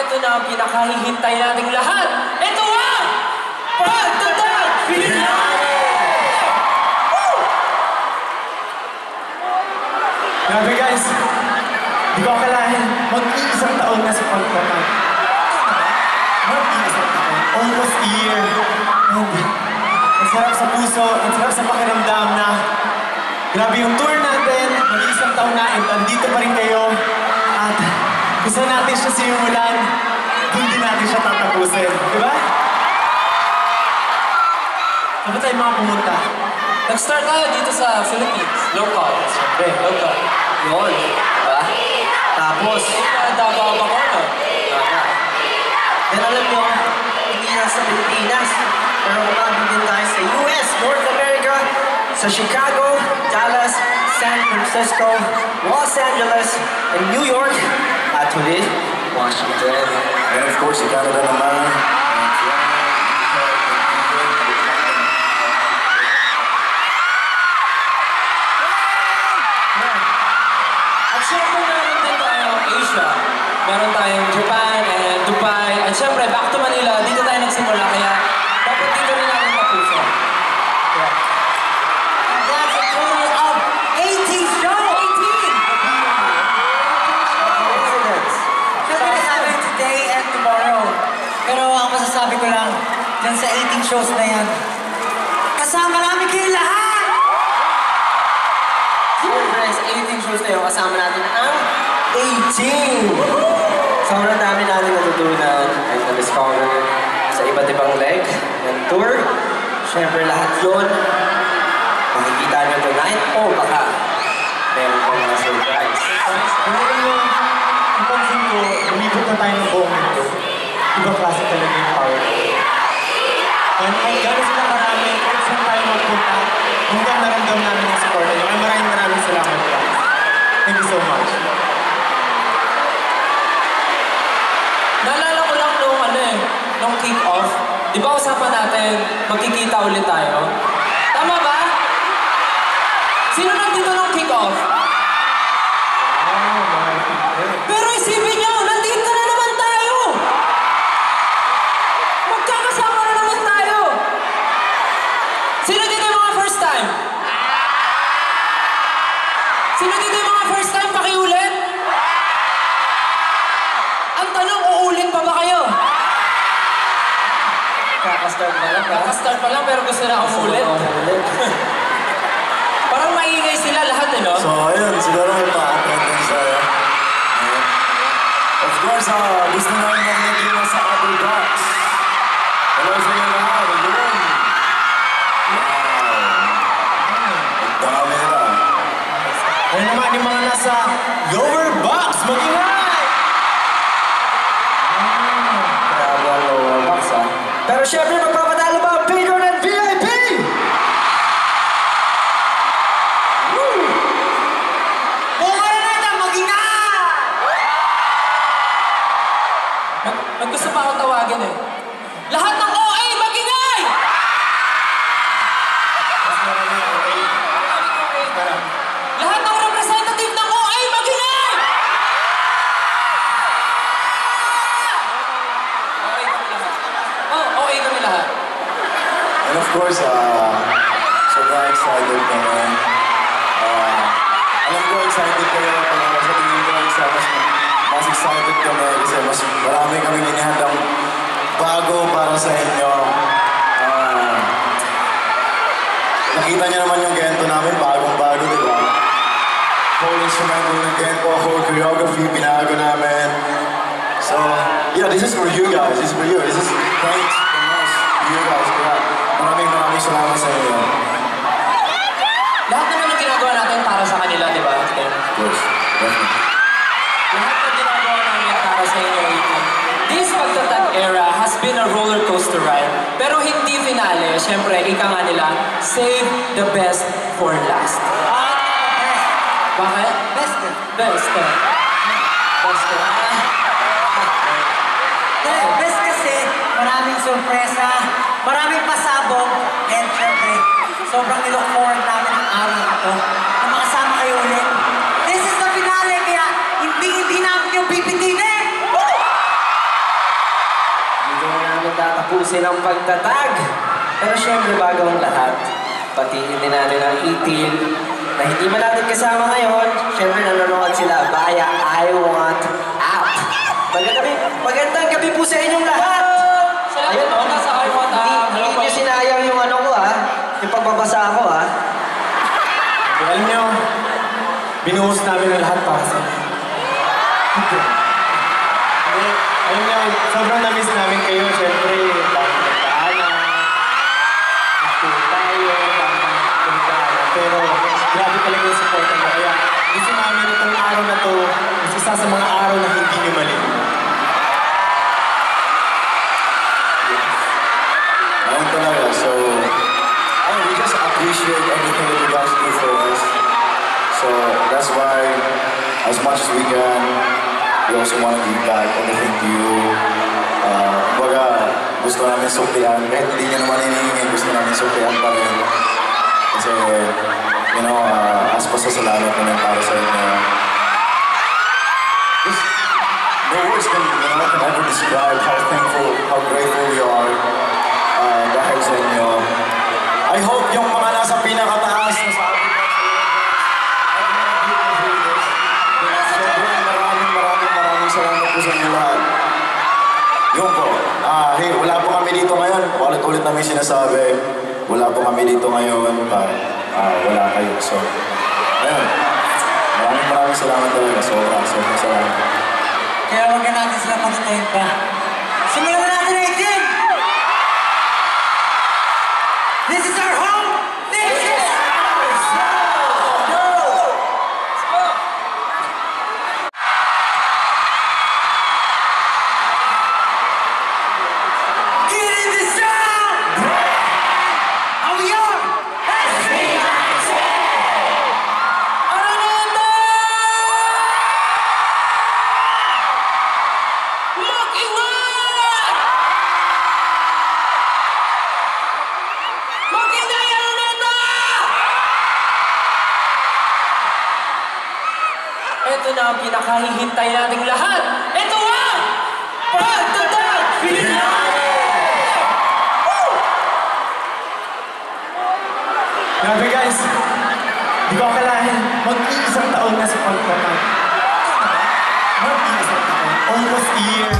ito na ang pinakahihintay nating lahat. Ito ang Pagtatag Finale! Grabe guys, di ko akalain, mag-iisang taon na sa Pagtatag. Mag-iisang taon, almost a year. And ang sarap sa puso, ang sarap sa pakiramdam na grabe yung tour natin, mag-iisang taon na, and andito pa rin kayo. At kung saan natin siya simulan, doon din natin siya tatapusin. Di ba? Saan ba tayo mga pumunta? Nag-start tayo dito sa Philippines. Local. Siyempre, local. Yun. Diba? Tapos, Davao Bacolod. Then alam nyo, hindi lang sa Pilipinas, pero umabot din tayo sa US, North America, sa Chicago, Dallas, San Francisco, Los Angeles, and New York, at huli, Washington. And of course, sa Canada naman. At syempre meron din tayo Asia. Meron tayong Japan and Dubai. At syempre, back to Manila, dito tayo nagsimula. Kaya dapat dito rin natin tapusin. Yeah. That's a total of 18 shows! 18! Should be happening today and tomorrow. Pero ang masasabi ko lang, dyan sa 18 shows na yan, kasama namin kayo lahat! Siyempre, sa 18 shows na yun, kasama natin ang 18! Sobrang dami natin natutunan at na-discover sa iba't ibang leg ng tour. Siyempre, lahat yun makikita nyo tonight o baka meron pa mga surprise. Pero yung napansin ko, lumibot na tayo ng buong mundo. Ibang klase talaga yung power. And gano'n sila marami, kung saan tayo magpunta, hanggang naramdam namin yung support. Maraming salamat guys. Thank you so much. Naalala ko lang nung kick-off, di ba usapan natin, magkikita ulit tayo? Tama ba? Sino nandito nung kick-off? Pero isipin nyo, nandito na naman tayo! Magkakasama na naman tayo! Sino dito yung mga first time? Sino dito yung mga first time? Pakiulit! Ang tanong, uulit pa ba kayo? Kakastart pa lang. Kakastart pa lang pero gusto na umulit. Parang maingay sila lahat no? So, ayun, siguro may pa-attendance tayo. Of course, gusto namin mag-naging sa Apple Box. Hello sa inyo lahat, ayun. Wow. Ang dami na. Ayun naman yung mga nasa lower box, mag-ingay! Grabe ang lower box Pero syempre, magpapadalo ba ang Patreon and VIP? Woo! Buka na natin, mag-ingay! Gusto pa akong tawagin eh. Lahat ng OA, mag-ingay! Lahat ng representative ng OA, mag-ingay! OA kami lahat. Oh, OA kami lahat. And of course, sobrang excited kami. Alam ko, excited kayo. Pero sa tingin ko, mas excited kami kasi mas marami kaming inihandang bago para sa inyo. Nakita niyo naman yung gento namin, bagong-bago, di ba? Whole instrumental ng gento, whole choreography, binago namin. So, yeah, this is for you guys. This is for you. This is thanks from us to you guys. Kaya maraming salamat sa inyo. Lahat naman yung ginagawa natin para sa kanila, di ba? Of course, definitely. Lahat ng ginagawa namin para sa inyo. This Pagtatag era has been a roller coaster ride. Pero hindi finale. Siyempre, ika nga nila, save the best for last. Bakit? Best. Best. Best. Best kasi maraming sorpresa, maraming pasabog, and syempre, sobrang nilook forward namin ang araw na ito na makasama kayo ulit. This is the finale, kaya hindi namin yung pipitinin! silang pagtatag. Pero syempre, bago ang lahat, patiin din natin ang itil na hindi man natin kasama ngayon. Syempre, nanonood sila via I Want app. Magandang gabi po sa inyong lahat. Ayun, no? Nasa I Want app. Hindi nyo sinayang yung ano ko, ha? Yung pagbabasa ko, ha? Alam nyo, binuhos namin ang lahat para sa inyo. Alam nyo, sobrang na-miss namin kayo. Siyempre, bagong nagdaanan, nagturo tayo, bagong nagdaanan. Pero grabe talaga yung support nyo. Kaya gusto namin itong araw na to, is isa sa mga araw na hindi nyo malimutan. Ayun talaga. So, we just appreciate everything that you guys do for us. So, that's why, as much as we can, we also want to give back everything to you. Baga, gusto namin suklian. Kahit hindi nyo naman hinihingin, gusto namin suklian pa rin. Kasi, you know, as pasasalamat naman para sa inyo. Just, no words can ever describe how thankful, how grateful we are dahil sa inyo. I hope yung mga nasa pinakataas na sa ating maraming salamat po sa inyo lahat. Yun po. Hey, wala po kami dito ngayon. Ulit-ulit namin sinasabi. Wala po kami dito ngayon. Wala kayo. So, ayun. Maraming salamat talaga. Sobrang salamat. Kaya huwag na natin sila pagkatayin pa. Simulan na natin 18! This is our home! This is ours! Go! Let's go! Get in the sound! How we are? Araneta! Looking right! Looking right, Araneta! Ito na ang pinakahihintay nating lahat. Ito ang pagtatag finale! Woo! Grabe guys, di ko akalain, mag-iisang taon na sa pagtatag. Mag-iisang taon, almost a year.